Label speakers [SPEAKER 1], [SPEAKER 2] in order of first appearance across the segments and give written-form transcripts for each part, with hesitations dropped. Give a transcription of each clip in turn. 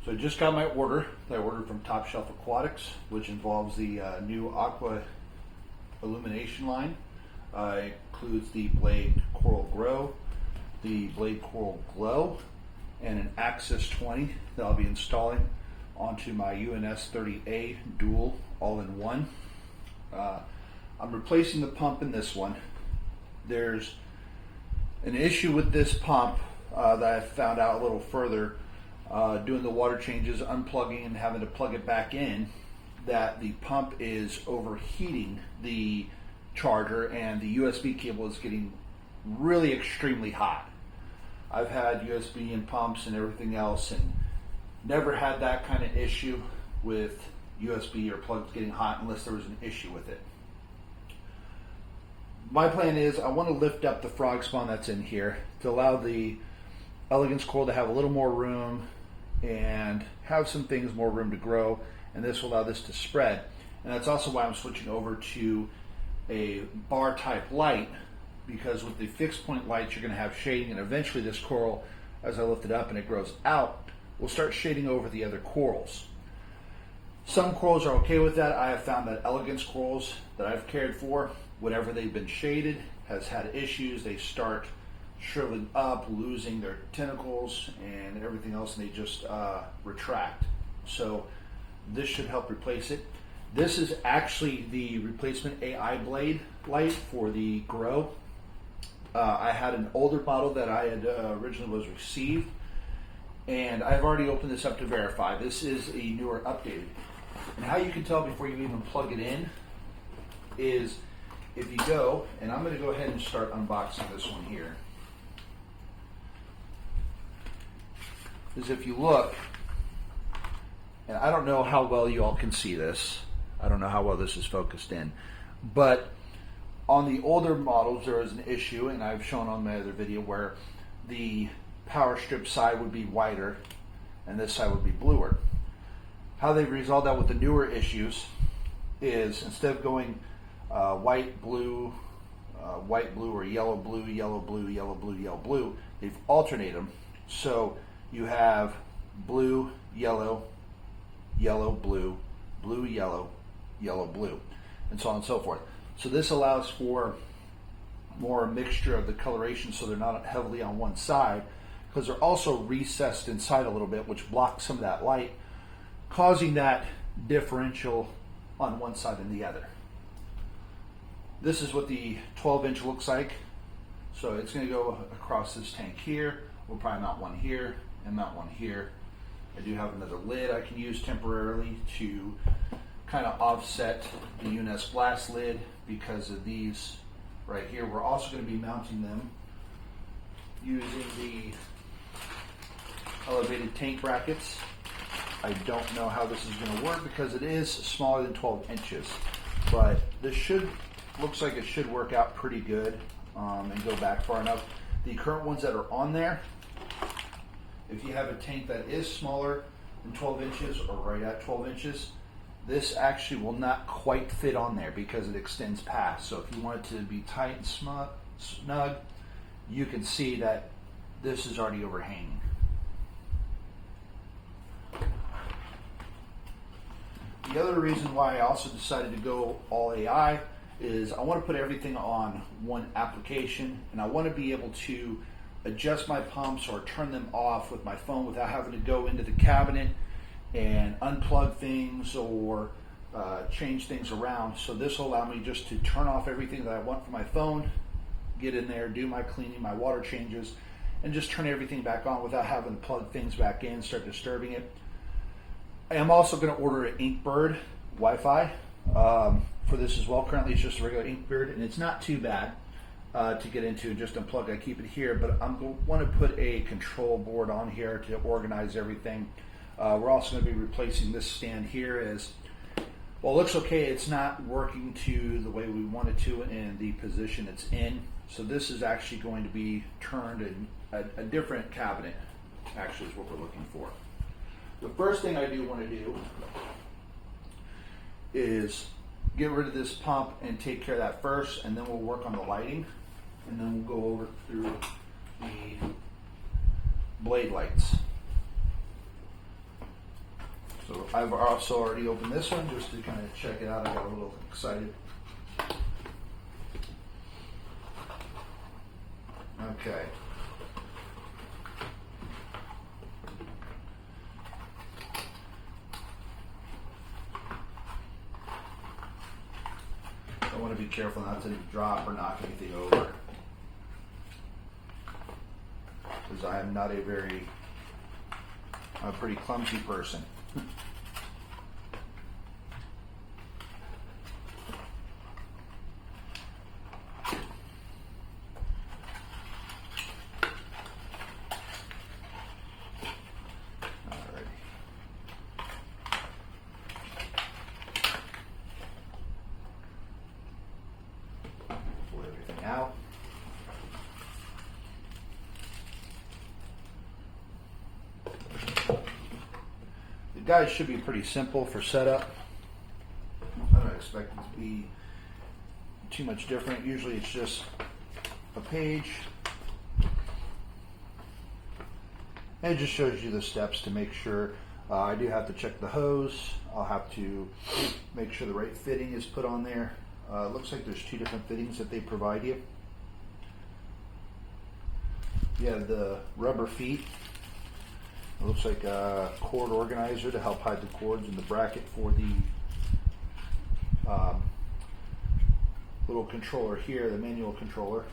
[SPEAKER 1] So I just got my order that I ordered from Top Shelf Aquatics, which involves the new Aqua illumination line. It includes the Blade Coral Grow, the Blade Coral Glow, and an Axis 20 that I'll be installing onto my UNS 30A dual all-in-one. I'm replacing the pump in this one. There's an issue with this pump that I found out a little further doing the water changes, unplugging and having to plug it back in, that the pump is overheating the charger and the USB cable is getting really extremely hot. I've had USB and pumps and everything else and never had that kind of issue with USB or plugs getting hot unless there was an issue with it. My plan is I want to lift up the frog spawn that's in here to allow the elegance coral to have a little more room and have some things more room to grow, and this will allow this to spread. And that's also why I'm switching over to a bar type light, because with the fixed point lights you're going to have shading, and eventually this coral, as I lift it up and it grows out, will start shading over the other corals. Some corals are okay with that. I have found that elegance corals that I've cared for, whenever they've been shaded, has had issues. They start shriveling up, losing their tentacles and everything else, and they just retract. So this should help replace it. This is actually the replacement AI blade light for the Grow. I had an older model that I had originally was received, and I've already opened this up to verify. This is a newer updated. And how you can tell before you even plug it in is if you go, and I'm going to go ahead and start unboxing this one here, is if you look, and I don't know how well you all can see this, I don't know how well this is focused in, but on the older models there is an issue, and I've shown on my other video, where the power strip side would be whiter and this side would be bluer. How they've resolved that with the newer issues is instead of going white, blue, or yellow, blue, yellow, blue, yellow, blue, yellow, blue, they've alternated them. So you have blue, yellow, yellow, blue, blue, yellow, yellow, blue, and so on and so forth. So this allows for more mixture of the coloration, so they're not heavily on one side, because they're also recessed inside a little bit, which blocks some of that light, causing that differential on one side and the other. This is what the 12-inch looks like. So it's going to go across this tank here. We'll probably mount one here and mount one here. I do have another lid I can use temporarily to kind of offset the UNS glass lid because of these right here. We're also going to be mounting them using the elevated tank brackets. I don't know how this is going to work because it is smaller than 12 inches, but this looks like it should work out pretty good and go back far enough. The current ones that are on there, if you have a tank that is smaller than 12 inches or right at 12 inches, this actually will not quite fit on there because it extends past. So if you want it to be tight and snug, you can see that this is already overhanging. The other reason why I also decided to go all AI is I want to put everything on one application, and I want to be able to adjust my pumps or turn them off with my phone without having to go into the cabinet and unplug things or change things around. So this will allow me just to turn off everything that I want from my phone, get in there, do my cleaning, my water changes, and just turn everything back on without having to plug things back in, start disturbing it. I am also going to order an Inkbird Wi-Fi for this as well. Currently it's just a regular Inkbird, and it's not too bad to get into and just unplug. I keep it here, but I'm going to want to put a control board on here to organize everything. We're also going to be replacing this stand here. As well, it looks okay, it's not working to the way we want it to in the position it's in. So this is actually going to be turned in a different cabinet, actually is what we're looking for. The first thing I do want to do is get rid of this pump and take care of that first, and then we'll work on the lighting, and then we'll go over through the blade lights. So I've also already opened this one just to kind of check it out. I got a little excited. Okay. I want to be careful not to drop or knock anything over, because I am not I'm a pretty clumsy person. Out. The guides should be pretty simple for setup. I don't expect it to be too much different. Usually it's just a page, and it just shows you the steps to make sure. I do have to check the hose. I'll have to make sure the right fitting is put on there. It looks like there's two different fittings that they provide you. You have the rubber feet. It looks like a cord organizer to help hide the cords, and the bracket for the little controller here, the manual controller.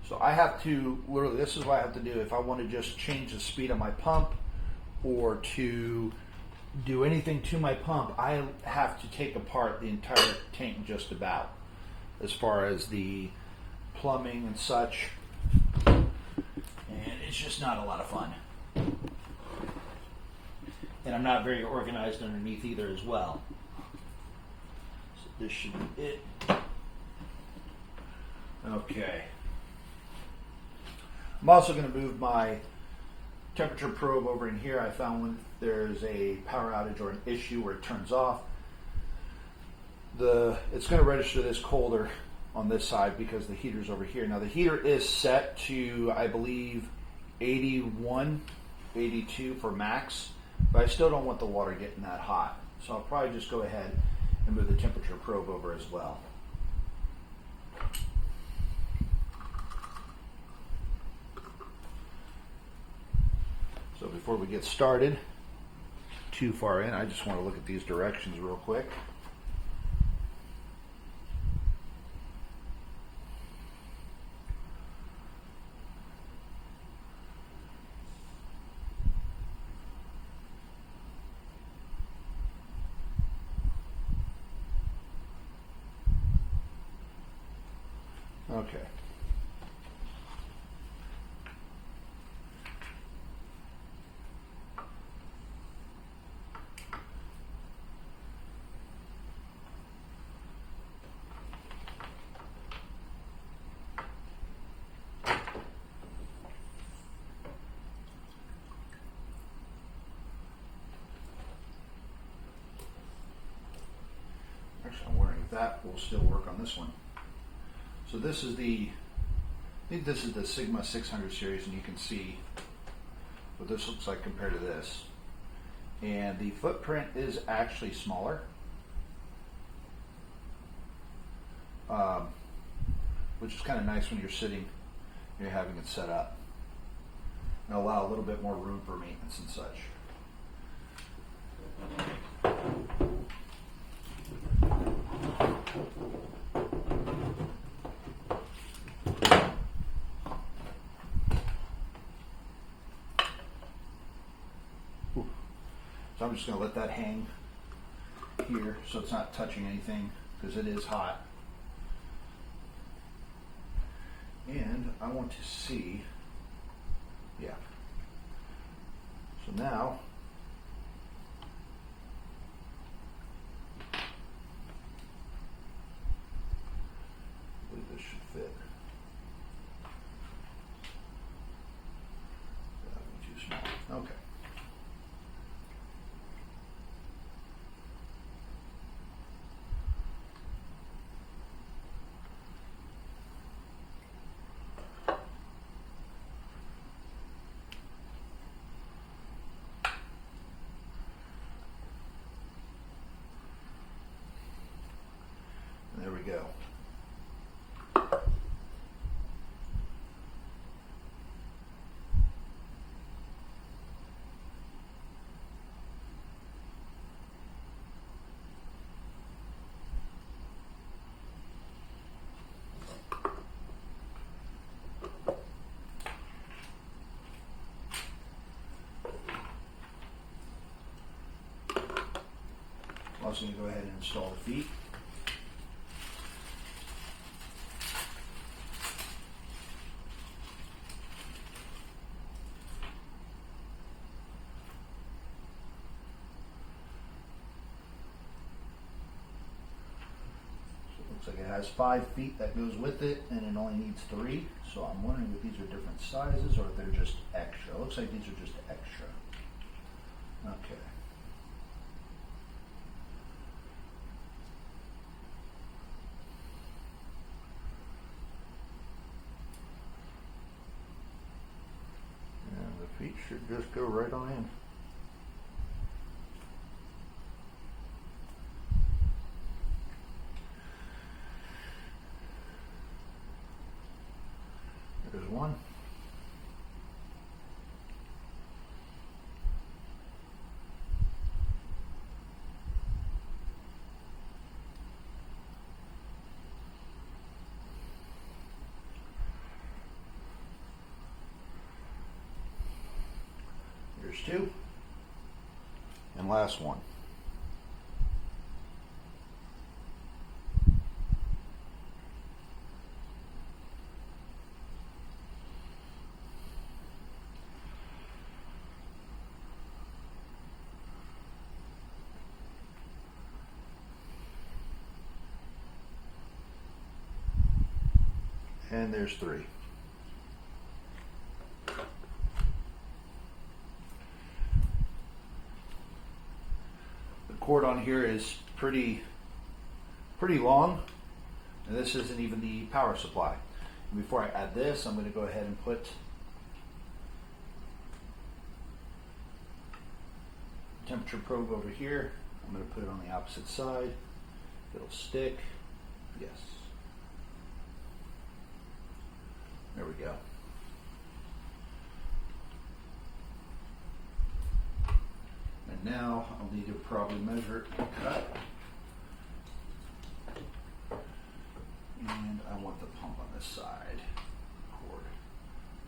[SPEAKER 1] So I have to, literally, this is what I have to do if I want to just change the speed of my pump or to do anything to my pump. I have to take apart the entire tank just about, as far as the plumbing and such, and it's just not a lot of fun. And I'm not very organized underneath either as well. So this should be it. Okay. I'm also going to move my temperature probe over in here. I found when there's a power outage or an issue where it turns off, it's going to register this colder on this side because the heater's over here. Now the heater is set to, I believe, 81, 82 for max, but I still don't want the water getting that hot. So I'll probably just go ahead and move the temperature probe over as well. So before we get started too far in, I just want to look at these directions real quick. Okay. Actually, I'm wondering if that will still work on this one. So this is I think this is the Sigma 600 series, and you can see what this looks like compared to this. And the footprint is actually smaller, which is kind of nice when you're sitting, you're having it set up, and allow a little bit more room for maintenance and such. So I'm just going to let that hang here so it's not touching anything, because it is hot. And I want to see, yeah. So now, I believe this should fit. That would be too small. Okay. There we go. I'm also going to go ahead and install the feet. Looks like it has 5 feet that goes with it, and it only needs 3. So I'm wondering if these are different sizes or if they're just extra. It looks like these are just extra. Okay. And the feet should just go right on in. There's one. Here's 2. And last one. And there's 3. The cord on here is pretty long, and this isn't even the power supply. And before I add this, I'm going to go ahead and put the temperature probe over here. I'm going to put it on the opposite side. It'll stick. Yes. There we go. And now I'll need to probably measure and cut. And I want the pump on this side cord.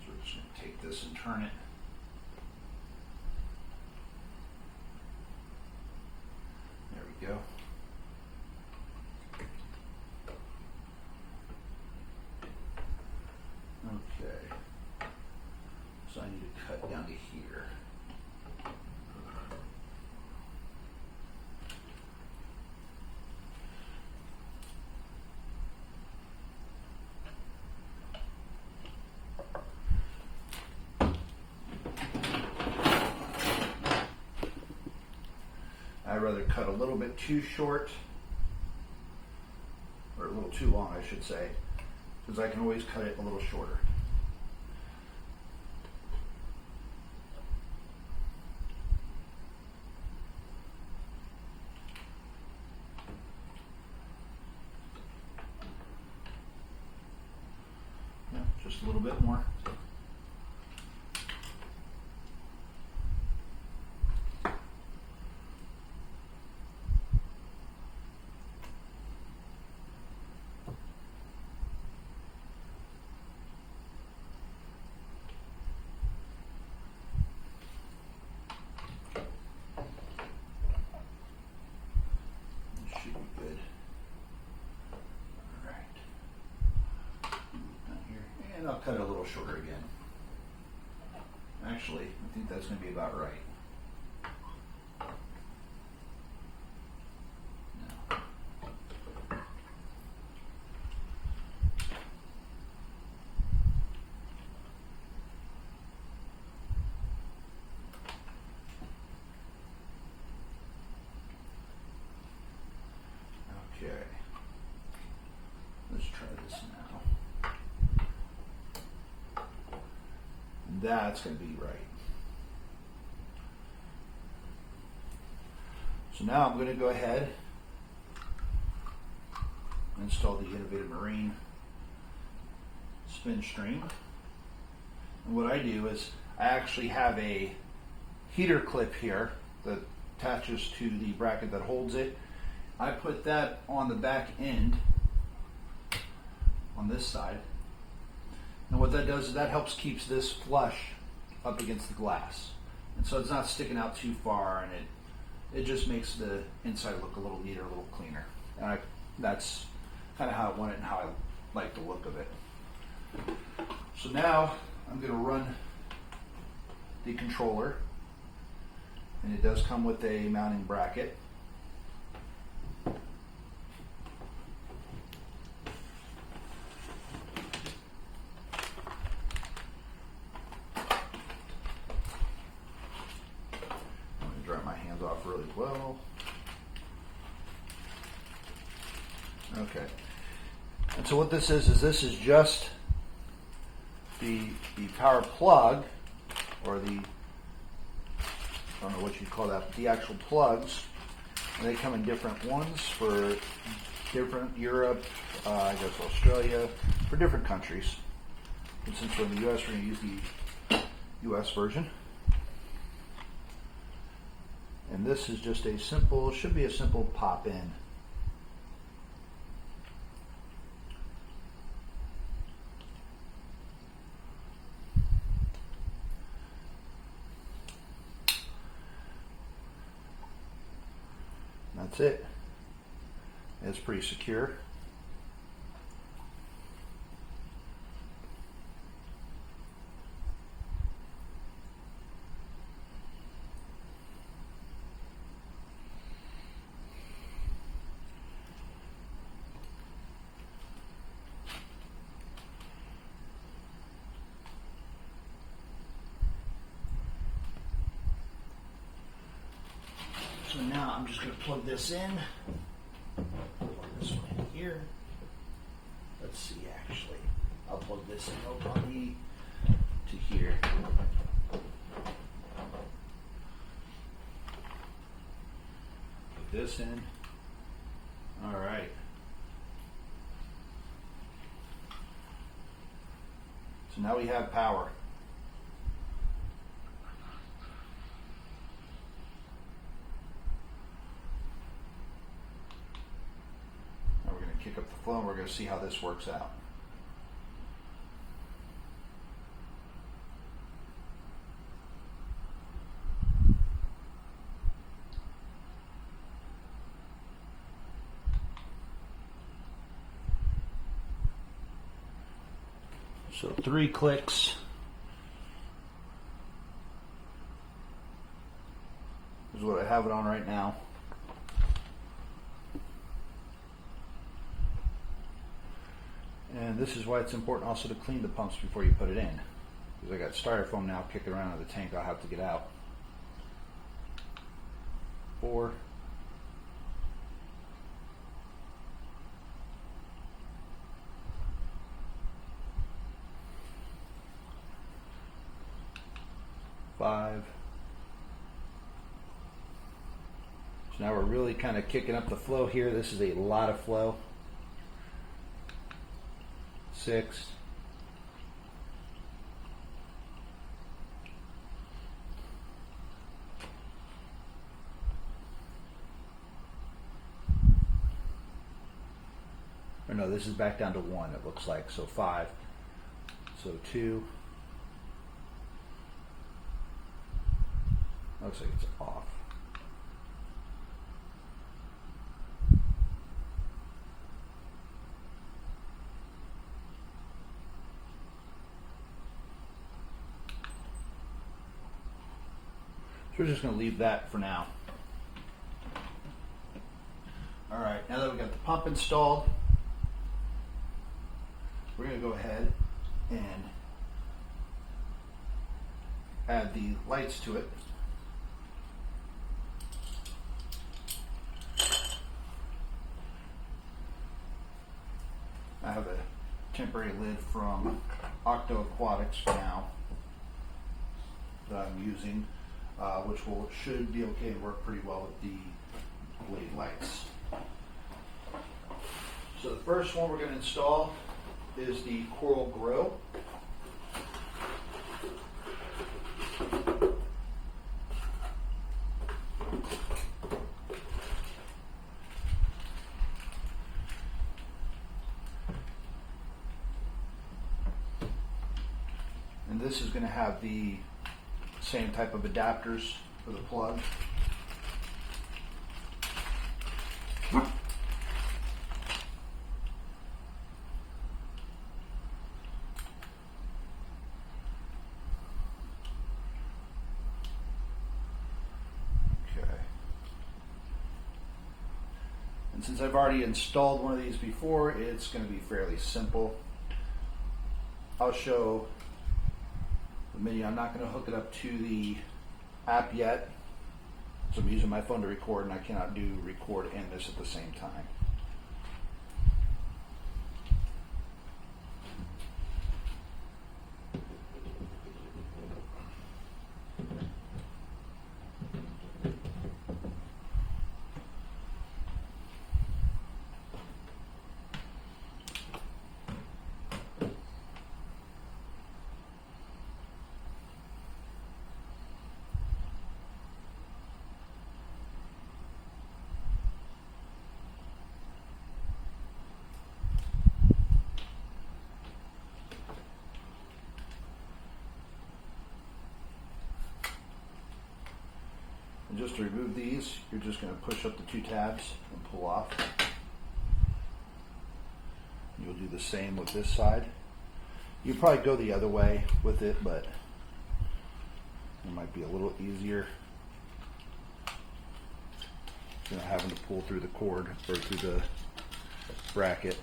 [SPEAKER 1] So we're just going to take this and turn it. There we go. Okay. So I need to cut down to here. I'd rather cut a little bit too short, or a little too long, I should say, because I can always cut it a little shorter. Yeah, just a little bit more. Should be good. All right. Down here. And I'll cut it a little shorter again. Actually, I think that's going to be about right. No. Okay. Let's try this now. That's going to be right. So now I'm going to go ahead install the Innovative Marine spin string. And what I do is I actually have a heater clip here that attaches to the bracket that holds it. I put that on the back end on this side. And what that does is that helps keeps this flush up against the glass. And so it's not sticking out too far, and it just makes the inside look a little neater, a little cleaner. And that's kind of how I want it and how I like the look of it. So now I'm going to run the controller, and it does come with a mounting bracket. Dry my hands off really well. Okay. And so what this is this is just the power plug, or the, I don't know what you'd call that, but the actual plugs. And they come in different ones for different Europe, I guess Australia, for different countries. And since we're in the US, we're going to use the US version. And this is just a simple, should be a simple pop in. That's it. It's pretty secure. So now I'm just going to plug this in. Plug this one in here. Let's see, actually. I'll plug this in over to here. Put this in. All right. So now we have power. Kick up the flow, and we're going to see how this works out. So 3 clicks. This is what I have it on right now. And this is why it's important also to clean the pumps before you put it in. Because I got styrofoam now kicking around in the tank I'll have to get out. 4. 5. So now we're really kind of kicking up the flow here. This is a lot of flow. 6. Or no, this is back down to 1, it looks like. So 5. So 2. Looks like it's off. So we're just going to leave that for now. All right, now that we've got the pump installed, we're going to go ahead and add the lights to it. I have a temporary lid from Octo Aquatics for now that I'm using, which should be okay and work pretty well with the blade lights. So the first one we're going to install is the coral grow. And this is going to have the same type of adapters for the plug. And since I've already installed one of these before, it's going to be fairly simple. I'll show the menu. I'm not going to hook it up to the app yet. So I'm using my phone to record, and I cannot do record and this at the same time. And just to remove these, you're just going to push up the two tabs and pull off. You'll do the same with this side. You'd probably go the other way with it, but it might be a little easier than having to pull through the cord or through the bracket.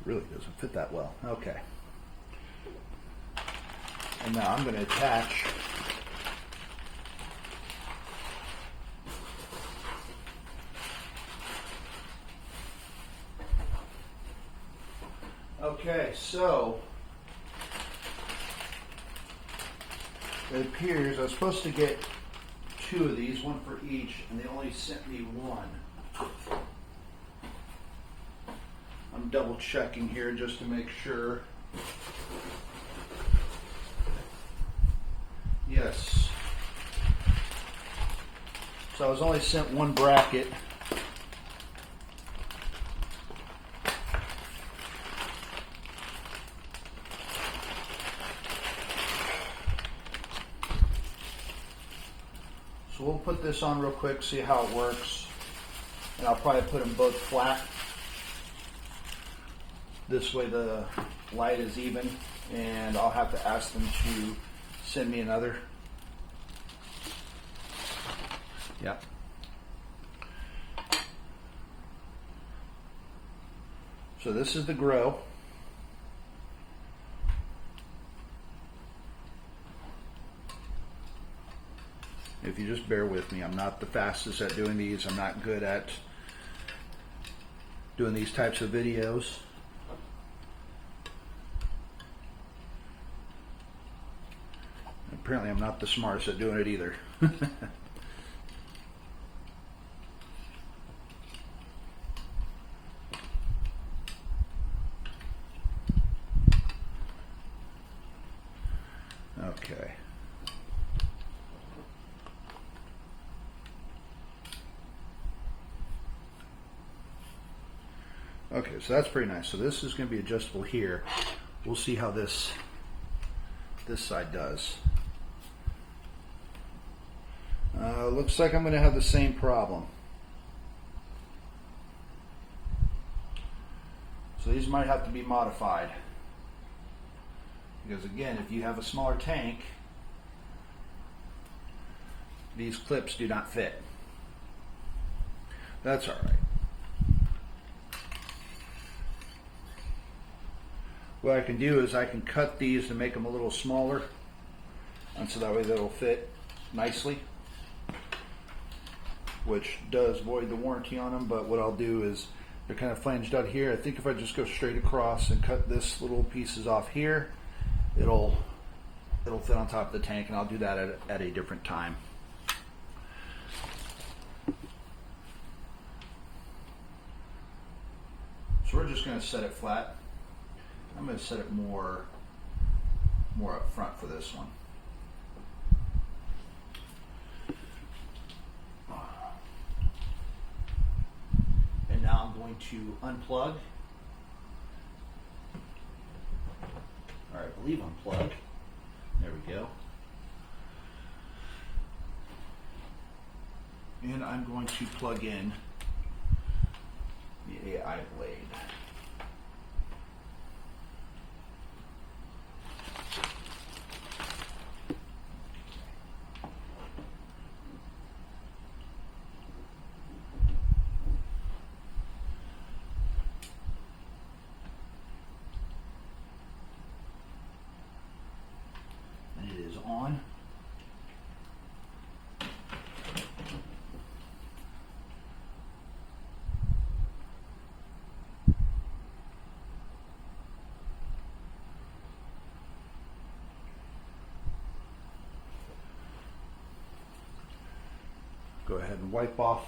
[SPEAKER 1] Really doesn't fit that well. Okay. And now I'm going to attach okay, so it appears I was supposed to get two of these, one for each, and they only sent me one. I'm double checking here just to make sure. Yes. So I was only sent one bracket. So we'll put this on real quick, see how it works. And I'll probably put them both flat. This way the light is even, and I'll have to ask them to send me another. Yep. So this is the grow. If you just bear with me, I'm not the fastest at doing these. I'm not good at doing these types of videos. Apparently I'm not the smartest at doing it either. Okay. Okay, so that's pretty nice. So this is going to be adjustable here. We'll see how this side does. Looks like I'm going to have the same problem. So these might have to be modified. Because again, if you have a smaller tank, these clips do not fit. That's all right. What I can do is I can cut these to make them a little smaller, and so that way they'll fit nicely, which does void the warranty on them. But what I'll do is they're kind of flanged out here. I think if I just go straight across and cut this little pieces off here, it'll it'll fit on top of the tank, and I'll do that at a different time. So we're just going to set it flat. I'm going to set it more up front for this one. And now I'm going to unplug. Or I believe unplug. There we go. And I'm going to plug in the AI blade. And it is on. Go ahead and wipe off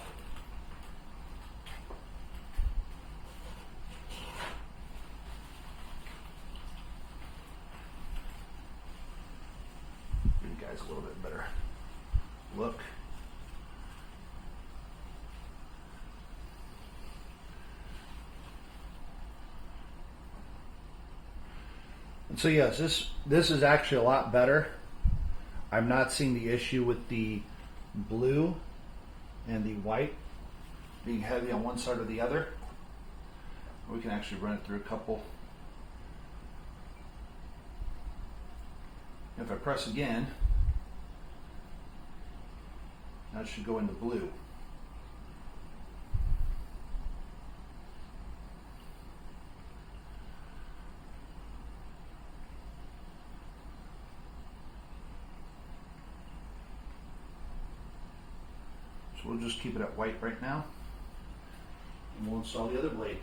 [SPEAKER 1] give you guys a little bit better look. And so yes, this is actually a lot better. I'm not seeing the issue with the blue and the white being heavy on one side or the other. We can actually run it through a couple. If I press again, that should go into blue. So we'll just keep it at white right now, and we'll install the other blade.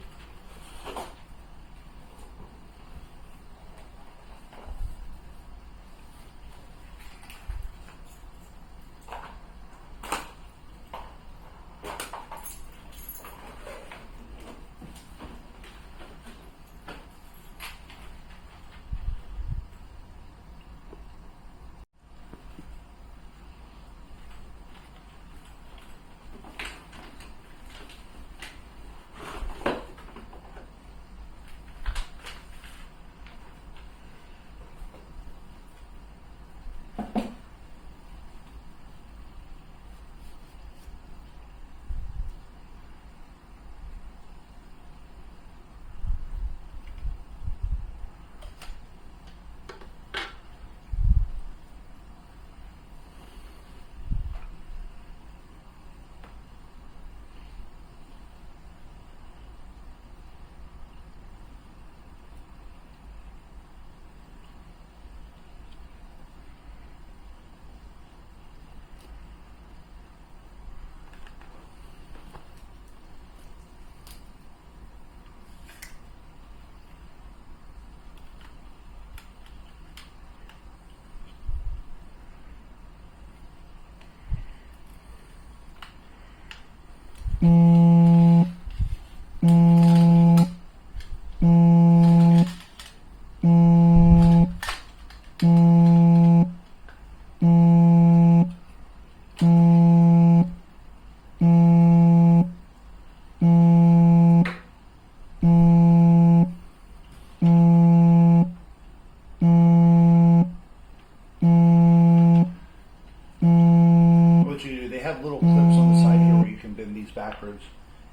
[SPEAKER 1] Backwards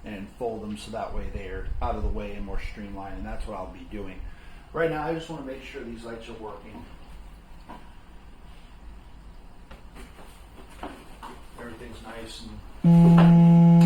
[SPEAKER 1] and fold them so that way they're out of the way and more streamlined, and that's what I'll be doing. Right now I just want to make sure these lights are working. Everything's nice and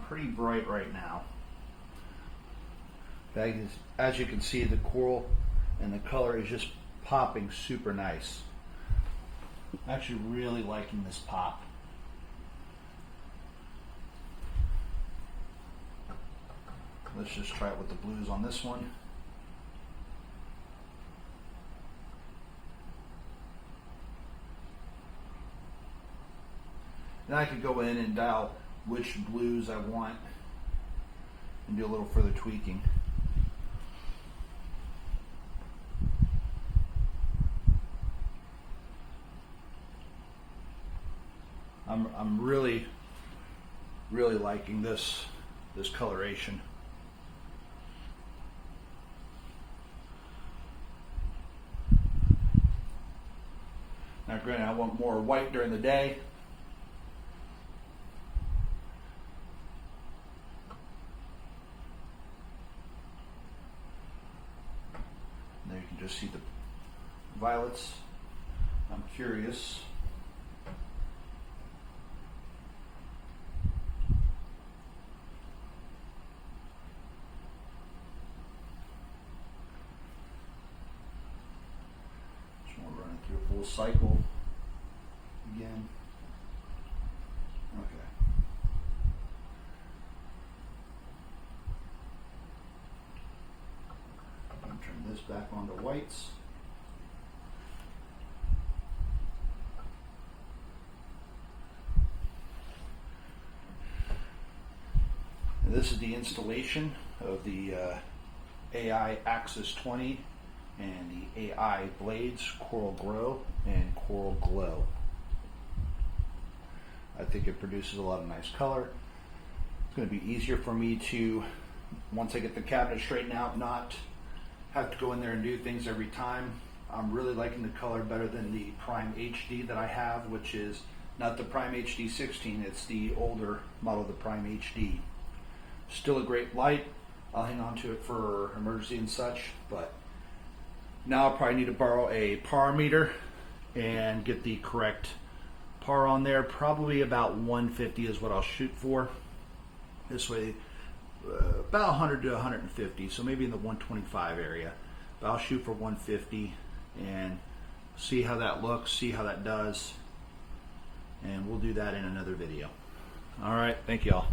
[SPEAKER 1] pretty bright right now. As you can see, the coral and the color is just popping super nice. I'm actually really liking this pop. Let's just try it with the blues on this one. Then I could go in and dial which blues I want and do a little further tweaking. I'm really liking this coloration. Now granted, I want more white during the day. There you can just see the violets. I'm curious. Through a full cycle again. Okay. I'm going to turn this back onto whites. And this is the installation of the AI Axis 20 and the AI blades, Coral Grow and Coral Glow. I think it produces a lot of nice color. It's going to be easier for me to, once I get the cabinet straightened out, not have to go in there and do things every time. I'm really liking the color better than the Prime HD that I have, which is not the Prime HD 16, it's the older model, the Prime HD. Still a great light. I'll hang on to it for emergency and such, but now I'll probably need to borrow a power meter and get the correct power on there. Probably about 150 is what I'll shoot for. This way, about 100 to 150, so maybe in the 125 area. But I'll shoot for 150 and see how that looks, see how that does, and we'll do that in another video. All right, thank you all.